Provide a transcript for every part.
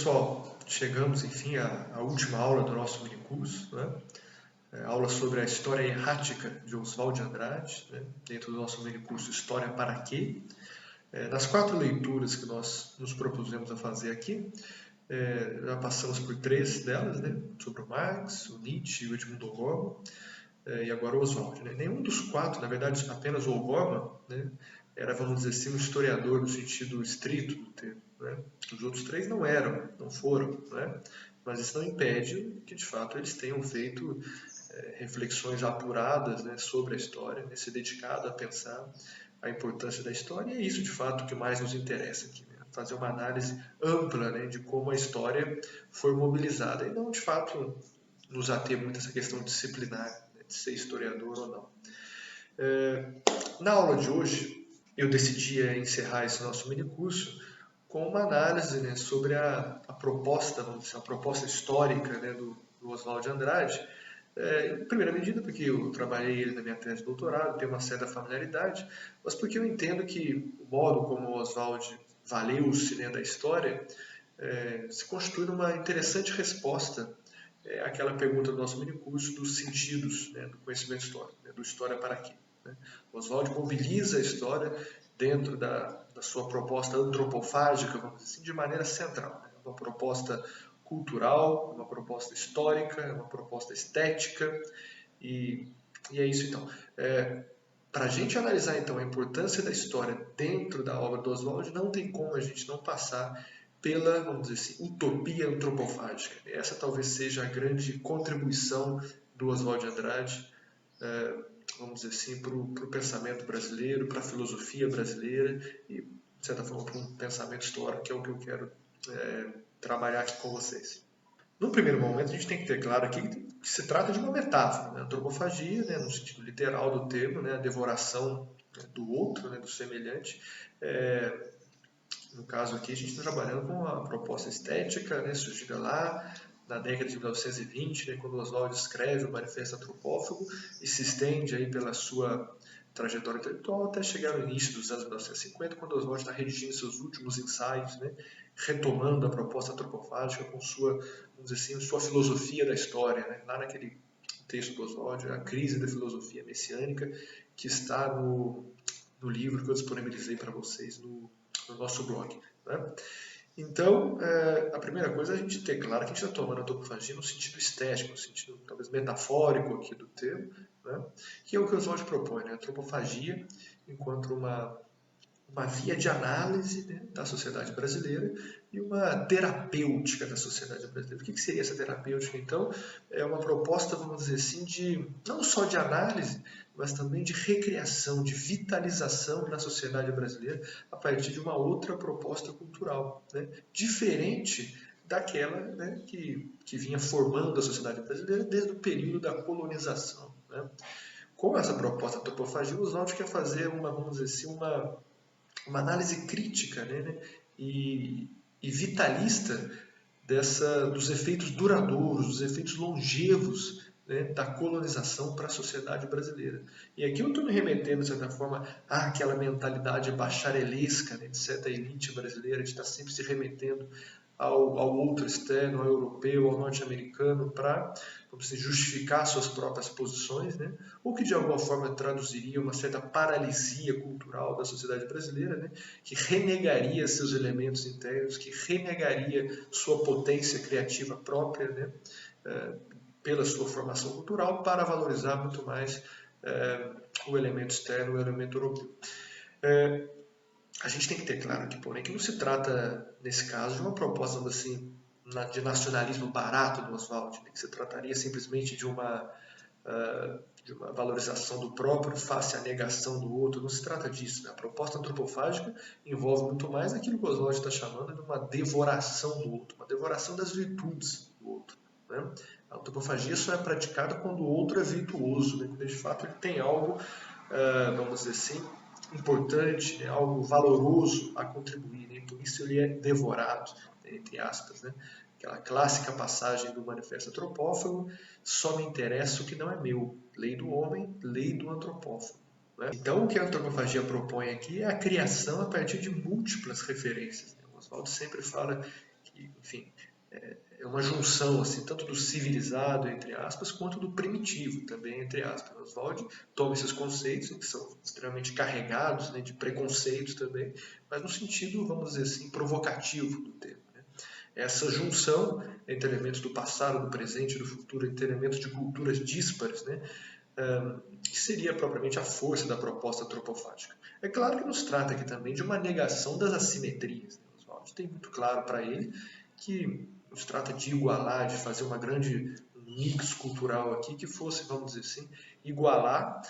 Pessoal, chegamos enfim à última aula do nosso minicurso, né? Aula sobre a história errática de Oswald de Andrade, né? Dentro do nosso minicurso História para Quê? Nas 4 leituras que nós nos propusemos a fazer aqui, já passamos por 3 delas, né? Sobre o Marx, o Nietzsche e o Edmundo O'Gorman, e agora o Oswald. Né? Nenhum dos 4, na verdade apenas o O'Gorman, né? Era, vamos dizer assim, um historiador no sentido estrito do termo. Né? Os outros 3 não eram, não foram, né? Mas isso não impede que, de fato, eles tenham feito reflexões apuradas, né, sobre a história, né, se dedicado a pensar a importância da história, e é isso, de fato, que mais nos interessa aqui, né? Fazer uma análise ampla, né, de como a história foi mobilizada, e não, de fato, nos ater muito a essa questão disciplinar, né, de ser historiador ou não. Na aula de hoje, eu decidi encerrar esse nosso minicurso com uma análise, né, sobre a proposta, vamos dizer, a proposta histórica, né, do Oswald de Andrade, em primeira medida porque eu trabalhei ele na minha tese de doutorado, tenho uma certa familiaridade, mas porque eu entendo que o modo como o Oswald valeu-se, né, da história se constitui numa interessante resposta àquela pergunta do nosso minicurso dos sentidos, né, do conhecimento histórico, né, do história para quê. Né? Oswald mobiliza a história dentro da sua proposta antropofágica, vamos dizer assim, de maneira central. Né? Uma proposta cultural, uma proposta histórica, uma proposta estética, e é isso então. Para a gente analisar então a importância da história dentro da obra do Oswald, não tem como a gente não passar pela, vamos dizer assim, utopia antropofágica. Essa talvez seja a grande contribuição do Oswald de Andrade, vamos dizer assim, para o pensamento brasileiro, para a filosofia brasileira e, de certa forma, para um pensamento histórico, que é o que eu quero trabalhar aqui com vocês. No primeiro momento, a gente tem que ter claro aqui que se trata de uma metáfora, né? Antropofagia, né, no sentido literal do termo, né, a devoração, né, do outro, né, do semelhante. No caso aqui, a gente está trabalhando com a proposta estética, né, surgida lá na década de 1920, né, quando Oswald escreve o Manifesto Antropófago e se estende aí pela sua trajetória intelectual até chegar no início dos anos 1950, quando Oswald está redigindo seus últimos ensaios, né, retomando a proposta antropofágica com sua, vamos dizer assim, sua filosofia da história, né, lá naquele texto do Oswald, A Crise da Filosofia Messiânica, que está no livro que eu disponibilizei para vocês no nosso blog. Né? Então, a primeira coisa é a gente ter claro que a gente está tomando a antropofagia no sentido estético, no sentido talvez metafórico aqui do termo, né? Que é o que o Oswald propõe, né? A antropofagia enquanto uma via de análise, né, da sociedade brasileira e uma terapêutica da sociedade brasileira. O que seria essa terapêutica, então? É uma proposta, vamos dizer assim, de não só de análise, mas também de recriação, de vitalização da sociedade brasileira a partir de uma outra proposta cultural, né, diferente daquela, né, que vinha formando a sociedade brasileira desde o período da colonização. Né? Com essa proposta da antropofagia, o Oswald quer fazer vamos dizer assim, uma análise crítica, né, e vitalista dos efeitos duradouros, dos efeitos longevos, né, da colonização para a sociedade brasileira. E aqui eu estou me remetendo, de certa forma, àquela mentalidade bacharelesca, né, de certa elite brasileira, de estar sempre se remetendo ao outro externo, ao europeu, ao norte-americano, para justificar suas próprias posições, né? O que de alguma forma traduziria uma certa paralisia cultural da sociedade brasileira, né? Que renegaria seus elementos internos, que renegaria sua potência criativa própria, né? Pela sua formação cultural, para valorizar muito mais o elemento externo, o elemento europeu. A gente tem que ter claro aqui, porém, que não se trata, nesse caso, de uma proposta assim, de nacionalismo barato do Oswald, né, que se trataria simplesmente de uma valorização do próprio face à negação do outro. Não se trata disso. Né? A proposta antropofágica envolve muito mais aquilo que o Oswald está chamando de uma devoração do outro, uma devoração das virtudes do outro. Né? A antropofagia só é praticada quando o outro é virtuoso, né? Quando de fato ele tem algo, vamos dizer assim, importante, né? Algo valoroso a contribuir, né? Por isso ele é devorado, né? Entre aspas, né? Aquela clássica passagem do Manifesto Antropófago: só me interessa o que não é meu, lei do homem, lei do antropófago. Né? Então o que a antropofagia propõe aqui é a criação a partir de múltiplas referências. Né? O Oswald sempre fala que enfim, é uma junção assim, tanto do civilizado, entre aspas, quanto do primitivo, também, entre aspas. Oswald toma esses conceitos, que são extremamente carregados, né, de preconceitos também, mas no sentido, vamos dizer assim, provocativo do termo. Né? Essa junção entre elementos do passado, do presente e do futuro, entre elementos de culturas díspares, né, que seria propriamente a força da proposta antropofágica. É claro que nos trata aqui também de uma negação das assimetrias. Né? Oswald tem muito claro para ele que nos trata de igualar, de fazer uma grande mix cultural aqui que fosse, vamos dizer assim, igualar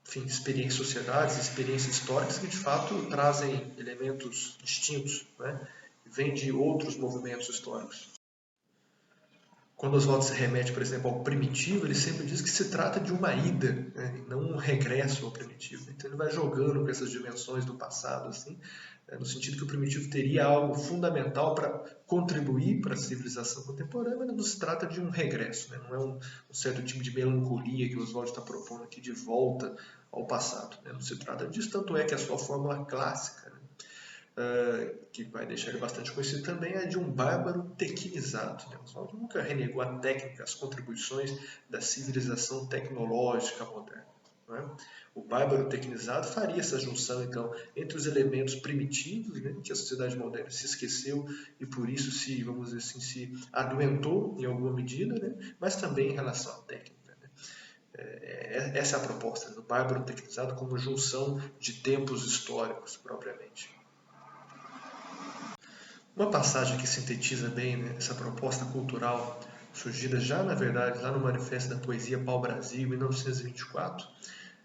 enfim, experiências, sociedades, experiências históricas que de fato trazem elementos distintos, né? Vêm de outros movimentos históricos. Quando Oswald se remete, por exemplo, ao primitivo, ele sempre diz que se trata de uma ida, né, e não um regresso ao primitivo. Então ele vai jogando com essas dimensões do passado, assim, no sentido que o primitivo teria algo fundamental para contribuir para a civilização contemporânea, mas não se trata de um regresso, né, não é um certo tipo de melancolia que Oswald está propondo aqui de volta ao passado. Né, não se trata disso, tanto é que a sua fórmula clássica, né, que vai deixar ele bastante conhecido também, é de um bárbaro tequinizado. Né? Oswald nunca renegou a técnica, as contribuições da civilização tecnológica moderna. Não é? O bárbaro tequinizado faria essa junção, então, entre os elementos primitivos, né, que a sociedade moderna se esqueceu e por isso se, vamos dizer assim, se adoentou em alguma medida, né, mas também em relação à técnica. Né? Essa é a proposta do bárbaro tequinizado como junção de tempos históricos, propriamente. Uma passagem que sintetiza bem, né, essa proposta cultural surgida já, na verdade, lá no Manifesto da Poesia Pau-Brasil, em 1924,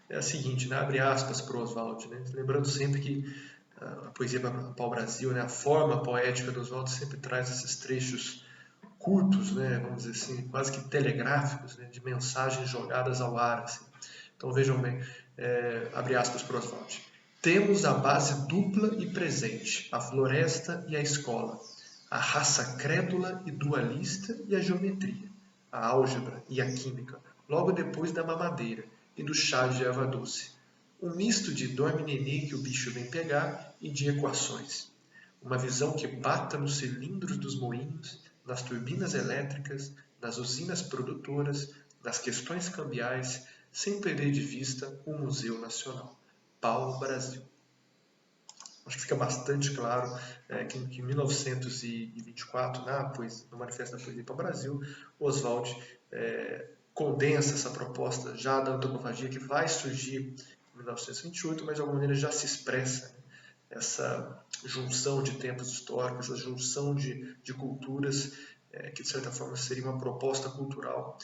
é a seguinte, né, abre aspas para o Oswald, né, lembrando sempre que a poesia Pau-Brasil, né, a forma poética do Oswald sempre traz esses trechos curtos, né, vamos dizer assim, quase que telegráficos, né, de mensagens jogadas ao ar. Assim. Então vejam bem, abre aspas para o Oswald. Temos a base dupla e presente, a floresta e a escola, a raça crédula e dualista e a geometria, a álgebra e a química, logo depois da mamadeira e do chá de erva doce. Um misto de dorme-nenê que o bicho vem pegar e de equações. Uma visão que bata nos cilindros dos moinhos, nas turbinas elétricas, nas usinas produtoras, nas questões cambiais, sem perder de vista o Museu Nacional. Pau-Brasil. Acho que fica bastante claro que em 1924, no Manifesto da Poesia Pau-Brasil, Oswald condensa essa proposta já da antropofagia que vai surgir em 1928, mas de alguma maneira já se expressa, né? Essa junção de tempos históricos, essa junção de culturas, que de certa forma seria uma proposta cultural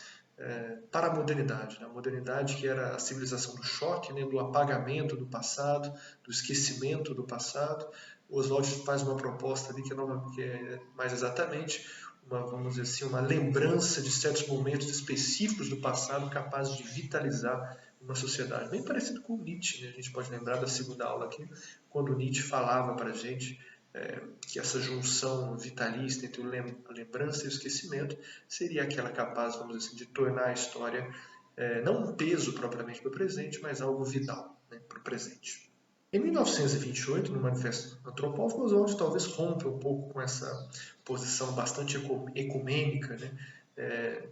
para a modernidade. Né? A modernidade que era a civilização do choque, né? Do apagamento do passado, do esquecimento do passado. O Oswald faz uma proposta ali que é mais exatamente vamos dizer assim, uma lembrança de certos momentos específicos do passado capazes de vitalizar uma sociedade. Bem parecido com Nietzsche, né? A gente pode lembrar da segunda aula aqui, quando Nietzsche falava para a gente que essa junção vitalista entre a lembrança e o esquecimento seria aquela capaz, vamos dizer assim, de tornar a história não um peso propriamente para o presente, mas algo vital, né, para o presente. Em 1928, no Manifesto Antropófago, Oswald talvez rompe um pouco com essa posição bastante ecumênica, né,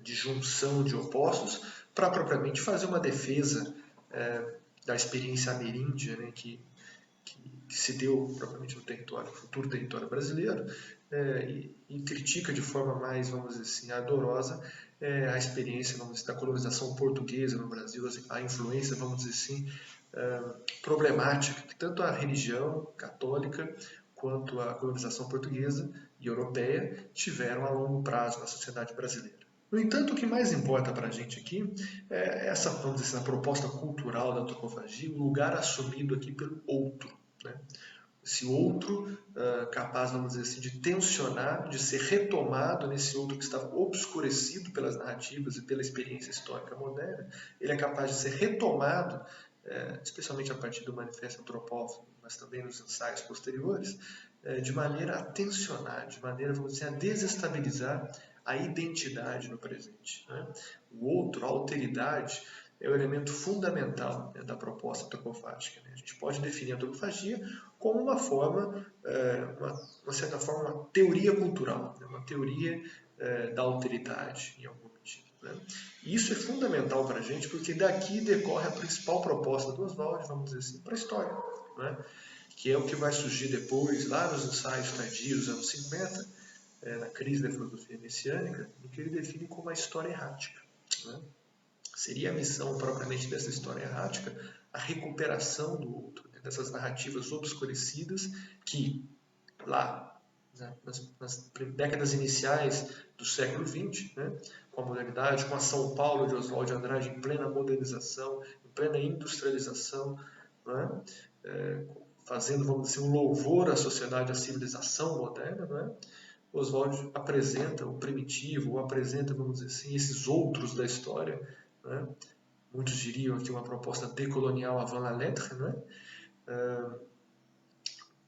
de junção de opostos, para propriamente fazer uma defesa da experiência ameríndia, né, que se deu propriamente no futuro território brasileiro, e critica de forma mais, vamos dizer assim, ardorosa a experiência, vamos dizer, da colonização portuguesa no Brasil, a influência, vamos dizer assim, problemática que tanto a religião católica quanto a colonização portuguesa e europeia tiveram a longo prazo na sociedade brasileira. No entanto, o que mais importa para a gente aqui é essa, vamos dizer, essa proposta cultural da antropofagia, o lugar assumido aqui pelo outro. Né? Esse outro capaz, vamos dizer assim, de tensionar, de ser retomado nesse outro que estava obscurecido pelas narrativas e pela experiência histórica moderna, ele é capaz de ser retomado, especialmente a partir do Manifesto Antropófago, mas também nos ensaios posteriores, de maneira a tensionar, de maneira, vamos dizer, a desestabilizar a identidade no presente. Né? O outro, a alteridade, é o elemento fundamental, né, da proposta antropofágica, né? A gente pode definir a antropofagia como uma forma, uma certa forma, uma teoria cultural, né? Uma teoria da alteridade, em algum medida, né? E isso é fundamental para a gente, porque daqui decorre a principal proposta do Oswald, vamos dizer assim, para a história, né? Que é o que vai surgir depois, lá nos ensaios tardios dos anos 50, na crise da filosofia messiânica, no que ele define como a história errática, né? Seria a missão propriamente dessa história errática a recuperação do outro, né? Dessas narrativas obscurecidas que, lá, né, nas décadas iniciais do século XX, né, com a modernidade, com a São Paulo de Oswald de Andrade em plena modernização, em plena industrialização, né, fazendo, vamos dizer, um louvor à sociedade, à civilização moderna, né, Oswald apresenta o primitivo, ou apresenta, vamos dizer assim, esses outros da história, né? Muitos diriam aqui uma proposta decolonial avant la lettre, né?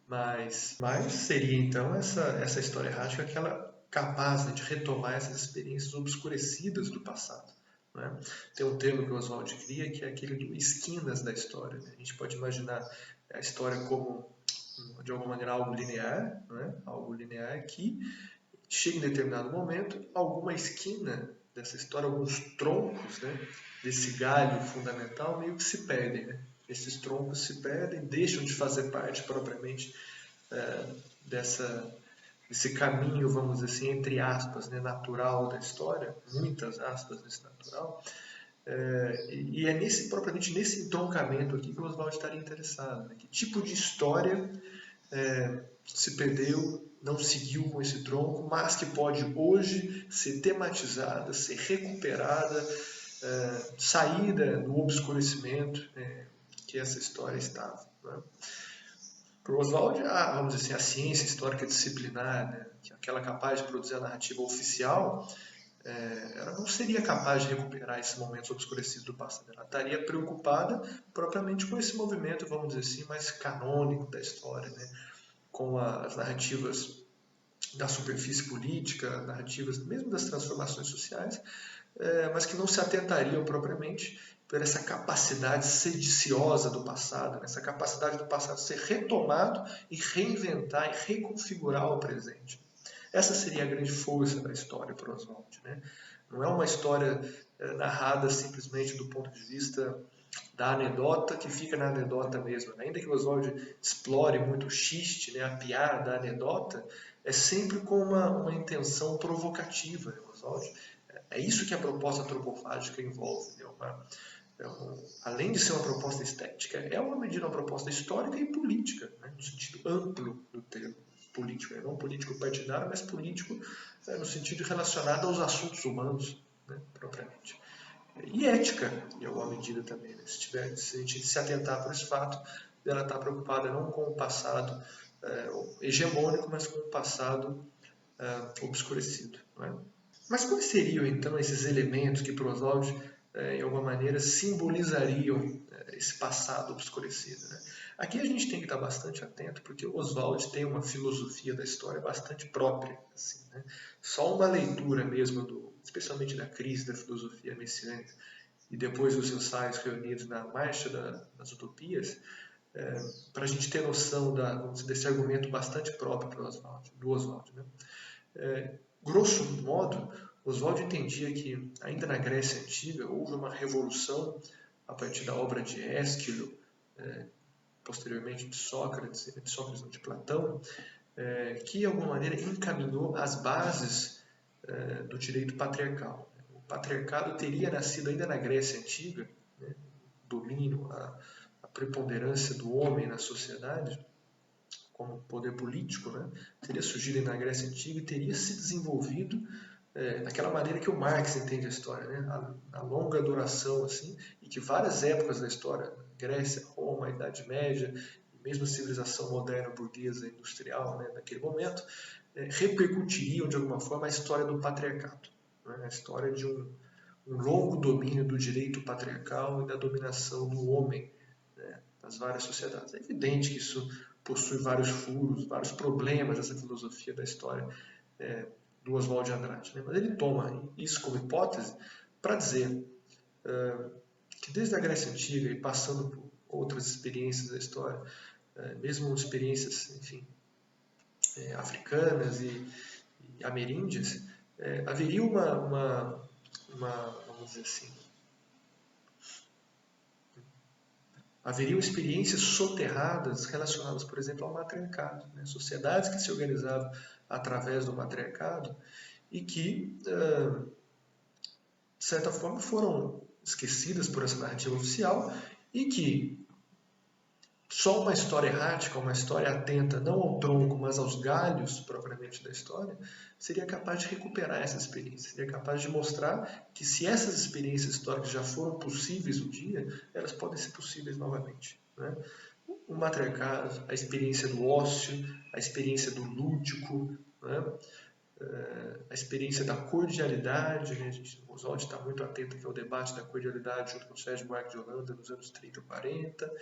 Mas seria então essa história errática aquela capaz, né, de retomar essas experiências obscurecidas do passado, né? Tem um termo que o Oswald cria que é aquele do esquinas da história, né? A gente pode imaginar a história como, de alguma maneira, algo linear, né? Algo linear que chega em determinado momento, alguma esquina dessa história, alguns troncos, né, desse galho fundamental meio que se perdem, né? Esses troncos se perdem, deixam de fazer parte propriamente desse caminho, vamos dizer assim, entre aspas, né, natural da história, muitas aspas nesse natural, e é propriamente nesse entroncamento aqui que o Oswald estaria interessado, né? Que tipo de história se perdeu, não seguiu com esse tronco, mas que pode hoje ser tematizada, ser recuperada, saída do obscurecimento que essa história estava, né? Para o Oswald, vamos dizer assim, a ciência histórica disciplinar, né, aquela capaz de produzir a narrativa oficial, ela não seria capaz de recuperar esses momentos obscurecidos do passado. Ela estaria preocupada propriamente com esse movimento, vamos dizer assim, mais canônico da história, né, com as narrativas da superfície política, narrativas mesmo das transformações sociais, mas que não se atentariam propriamente por essa capacidade sediciosa do passado, né? Essa capacidade do passado ser retomado e reinventar e reconfigurar o presente. Essa seria a grande força da história para Oswald, né? Não é uma história narrada simplesmente do ponto de vista da anedota que fica na anedota mesmo. Ainda que o Oswald explore muito o xiste, né, a piada, a anedota, é sempre com uma intenção provocativa, né, Oswald? É isso que a proposta antropofágica envolve, né? Além de ser uma proposta estética, é uma medida, uma proposta histórica e política, né, no sentido amplo do termo político, né? Não político partidário, mas político no sentido relacionado aos assuntos humanos, né, propriamente. E ética, em alguma medida também, né? Se a gente se atentar por esse fato, ela está preocupada não com o passado hegemônico, mas com o passado obscurecido, não é? Mas quais seriam, então, esses elementos que, para Oswald, em alguma maneira, simbolizariam esse passado obscurecido, né? Aqui a gente tem que estar bastante atento, porque o Oswald tem uma filosofia da história bastante própria, assim, né? Só uma leitura mesmo, especialmente da crise da filosofia messiânica, e depois os ensaios reunidos na Marcha das Utopias, para a gente ter noção desse argumento bastante próprio do Oswald, né? Grosso modo, Oswald entendia que, ainda na Grécia Antiga, houve uma revolução a partir da obra de Ésquilo, posteriormente de Sócrates não, de Platão, que, de alguma maneira, encaminhou as bases do direito patriarcal. O patriarcado teria nascido ainda na Grécia Antiga, né, o domínio, a preponderância do homem na sociedade, como poder político, né, teria surgido na Grécia Antiga e teria se desenvolvido daquela maneira que o Marx entende a história, né, a longa duração, assim, e que várias épocas da história, Grécia, Roma, a Idade Média, e mesmo a civilização moderna burguesa industrial, né, naquele momento, repercutiriam de alguma forma a história do patriarcado, né, a história de um longo domínio do direito patriarcal e da dominação do homem, né, nas várias sociedades. É evidente que isso possui vários furos, vários problemas, essa filosofia da história do Oswald de Andrade, né? Mas ele toma isso como hipótese para dizer que desde a Grécia Antiga e passando por outras experiências da história, mesmo experiências, enfim, africanas e ameríndias, haveria vamos dizer assim, haveriam experiências soterradas relacionadas, por exemplo, ao matriarcado, né? Sociedades que se organizavam através do matriarcado e que, de certa forma, foram esquecidas por essa narrativa oficial e que só uma história errática, uma história atenta não ao tronco, mas aos galhos propriamente da história, seria capaz de recuperar essa experiência, seria capaz de mostrar que se essas experiências históricas já foram possíveis um dia, elas podem ser possíveis novamente. Né? O matriarcado, a experiência do ócio, a experiência do lúdico, né? A experiência da cordialidade, né? O Oswald está muito atento aqui ao debate da cordialidade junto com o Sérgio Buarque de Holanda nos anos 30 e 40.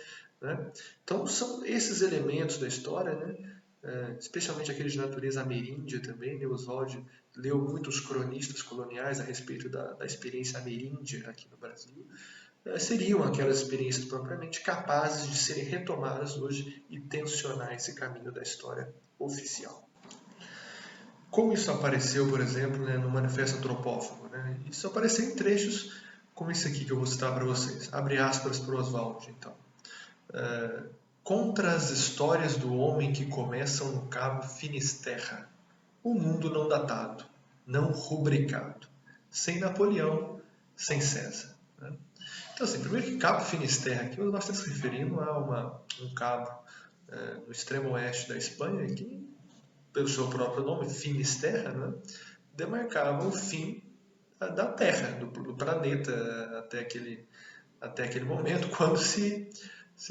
Né? Então, são esses elementos da história, né? Especialmente aqueles de natureza ameríndia também. Né? O Oswald leu muitos cronistas coloniais a respeito da experiência ameríndia aqui no Brasil. Seriam aquelas experiências propriamente capazes de serem retomadas hoje e tensionar esse caminho da história oficial. Como isso apareceu, por exemplo, né, no Manifesto Antropófago? Né? Isso apareceu em trechos como esse aqui que eu vou citar para vocês. Abre aspas para o Oswald, então. Contra as histórias do homem que começam no Cabo Finisterra, o mundo não datado, não rubricado, sem Napoleão, sem César. Né? Então, assim, primeiro que Cabo Finisterra, aqui nós estamos se referindo a um cabo no extremo oeste da Espanha, que, pelo seu próprio nome, Finisterra, né, demarcava o fim da Terra, do planeta, até aquele momento, quando se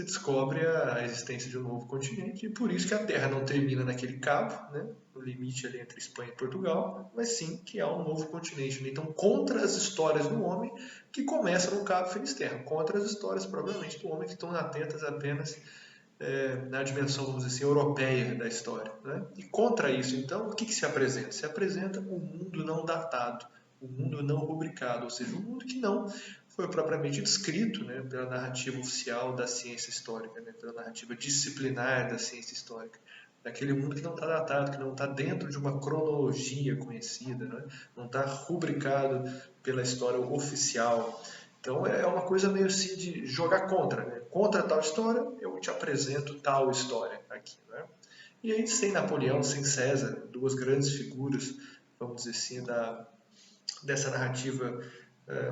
descobre a existência de um novo continente, e por isso que a Terra não termina naquele cabo, né, no limite ali entre Espanha e Portugal, mas sim que há um novo continente. Então, contra as histórias do homem que começam no Cabo Finisterra, contra as histórias, provavelmente, do homem que estão atentas apenas na dimensão, vamos dizer assim, europeia da história. Né? E contra isso, então, o que se apresenta? Se apresenta um mundo não datado, um mundo não rubricado, ou seja, um mundo que não foi propriamente descrito, né, pela narrativa oficial da ciência histórica, né, pela narrativa disciplinar da ciência histórica. Daquele mundo que não está datado, que não está dentro de uma cronologia conhecida, né, não está rubricado pela história oficial. Então é uma coisa meio assim de jogar contra, né? Contra tal história, eu te apresento tal história aqui, né? E aí, sem Napoleão, sem César, duas grandes figuras, vamos dizer assim, dessa narrativa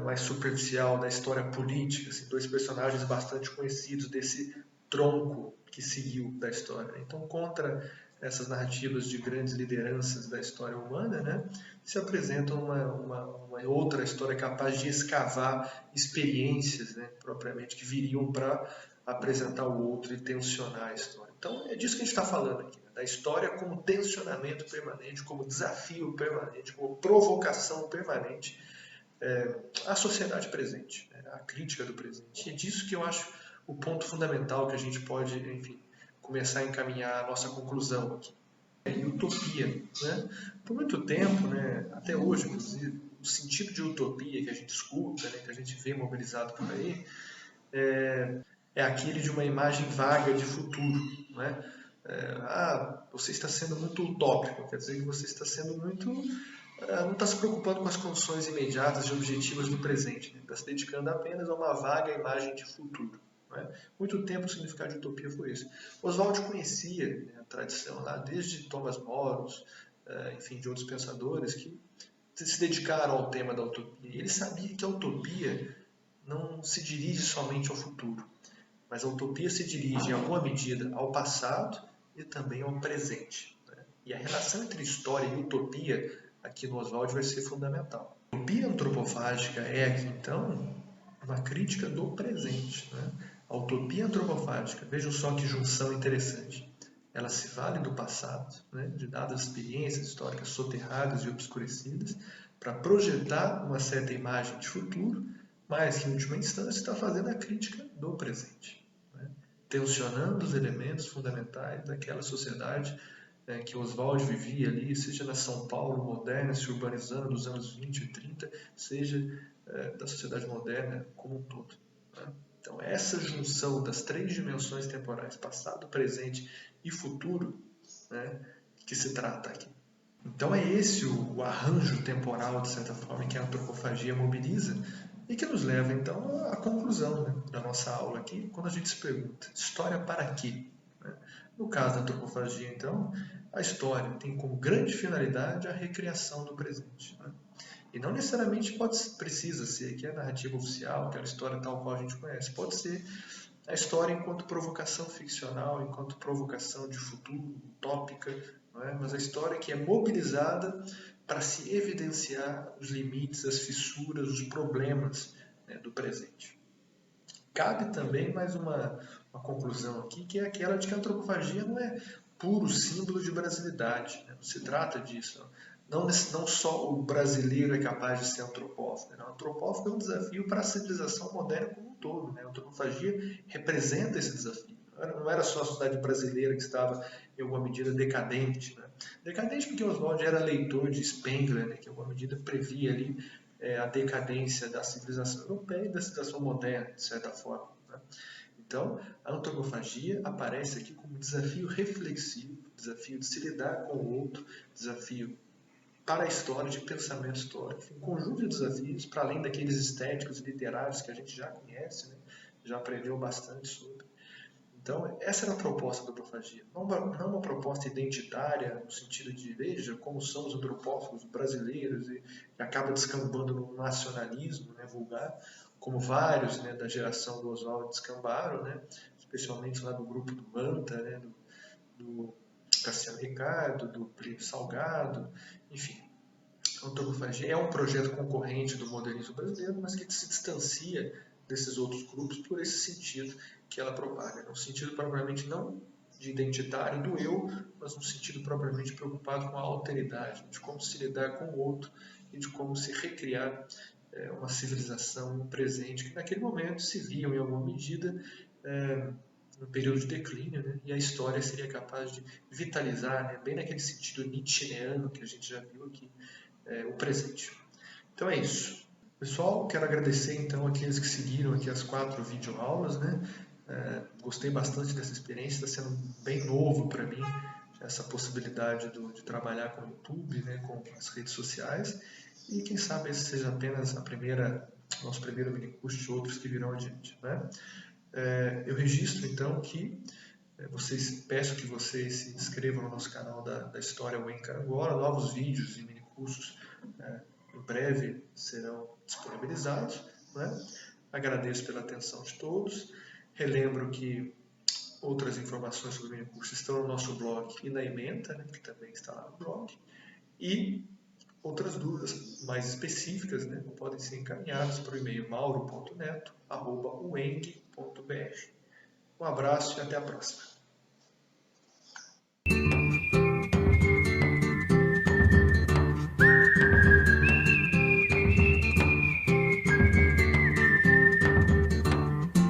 mais superficial da história política, assim, dois personagens bastante conhecidos desse tronco que seguiu da história. Então, contra essas narrativas de grandes lideranças da história humana, né, se apresenta uma outra história capaz de escavar experiências, né, propriamente, que viriam para apresentar o outro e tensionar a história. Então, é disso que a gente está falando aqui, né, da história como tensionamento permanente, como desafio permanente, como provocação permanente à sociedade presente, né, à crítica do presente. E é disso que eu acho o ponto fundamental que a gente pode, enfim, começar a encaminhar a nossa conclusão aqui. E utopia, né? Por muito tempo, né, até hoje, inclusive, o sentido de utopia que a gente escuta, né, que a gente vê mobilizado por aí, é aquele de uma imagem vaga de futuro, né? Você está sendo muito utópico, quer dizer que você está sendo muito não está se preocupando com as condições imediatas e objetivas do presente, né? Está se dedicando apenas a uma vaga imagem de futuro. Né? Muito tempo o significado de utopia foi esse. Oswald conhecia, né, a tradição lá, desde Thomas More, enfim, de outros pensadores que se dedicaram ao tema da utopia. E ele sabia que a utopia não se dirige somente ao futuro, mas a utopia se dirige, em alguma medida, ao passado e também ao presente. Né? E a relação entre história e utopia aqui no Oswald vai ser fundamental. A utopia antropofágica é aqui, então, uma crítica do presente. Né? A utopia antropofágica, vejam só que junção interessante. Ela se vale do passado, né, de dadas experiências históricas soterradas e obscurecidas, para projetar uma certa imagem de futuro, mas que, em última instância, está fazendo a crítica do presente, né? Tensionando os elementos fundamentais daquela sociedade que Oswald vivia ali, seja na São Paulo moderna, se urbanizando dos anos 20 e 30, seja da sociedade moderna como um todo. Né? Então, essa junção das 3 dimensões temporais, passado, presente e futuro, né, que se trata aqui. Então, é esse o arranjo temporal, de certa forma, que a antropofagia mobiliza e que nos leva, então, à conclusão, né, da nossa aula aqui, quando a gente se pergunta: história para quê? Né? No caso da antropofagia, então, a história tem como grande finalidade a recriação do presente. Né? E não necessariamente precisa ser aqui a narrativa oficial, aquela história tal qual a gente conhece. Pode ser a história enquanto provocação ficcional, enquanto provocação de futuro, utópica, não é? Mas a história que é mobilizada para se evidenciar os limites, as fissuras, os problemas, né, do presente. Cabe também mais uma conclusão aqui, que é aquela de que a antropofagia não é puro símbolo de brasilidade. Né? Não se trata disso. Não só o brasileiro é capaz de ser antropófago. Né? O antropófago é um desafio para a civilização moderna como um todo. Né? A antropofagia representa esse desafio. Não era só a sociedade brasileira que estava, em alguma medida, decadente. Né? Decadente porque Oswald era leitor de Spengler, né? Que, em alguma medida, previa ali a decadência da civilização europeia e da civilização moderna, de certa forma. Né? Então, a antropofagia aparece aqui como um desafio reflexivo, desafio de se lidar com o outro, desafio para a história, de pensamento histórico, um conjunto de desafios, para além daqueles estéticos e literários que a gente já conhece, né? Já aprendeu bastante sobre. Então, essa era a proposta da antropofagia. Não uma proposta identitária, no sentido de, veja como são os antropófagos brasileiros, e acaba descambando no nacionalismo, né, vulgar, como vários, né, da geração do Oswald descambaram, né, especialmente lá do grupo do Manta, né, do Cassiano Ricardo, do Plínio Salgado, enfim. A antropofagia é um projeto concorrente do modernismo brasileiro, mas que se distancia desses outros grupos por esse sentido que ela propaga. Um sentido propriamente não de identitário do eu, mas um sentido propriamente preocupado com a alteridade, de como se lidar com o outro e de como se recriar uma civilização presente que naquele momento se viam em alguma medida no período de declínio, né? E a história seria capaz de vitalizar, né? Bem naquele sentido nietzscheano que a gente já viu aqui, o presente. Então é isso. Pessoal, quero agradecer então aqueles que seguiram aqui as 4 videoaulas, né? Gostei bastante dessa experiência, está sendo bem novo para mim essa possibilidade de trabalhar com o YouTube, né? Com as redes sociais, e quem sabe esse seja apenas nosso primeiro minicurso de outros que virão adiante, né? Eu registro então que peço que vocês se inscrevam no nosso canal da História Wenca agora, novos vídeos e minicursos em breve serão disponibilizados. Né? Agradeço pela atenção de todos. Relembro que outras informações sobre o minicurso estão no nosso blog e na ementa, né, que também está lá no blog. E outras dúvidas mais específicas, né, podem ser encaminhadas para o e-mail mauro.neto@ueng.br. Um abraço e até a próxima.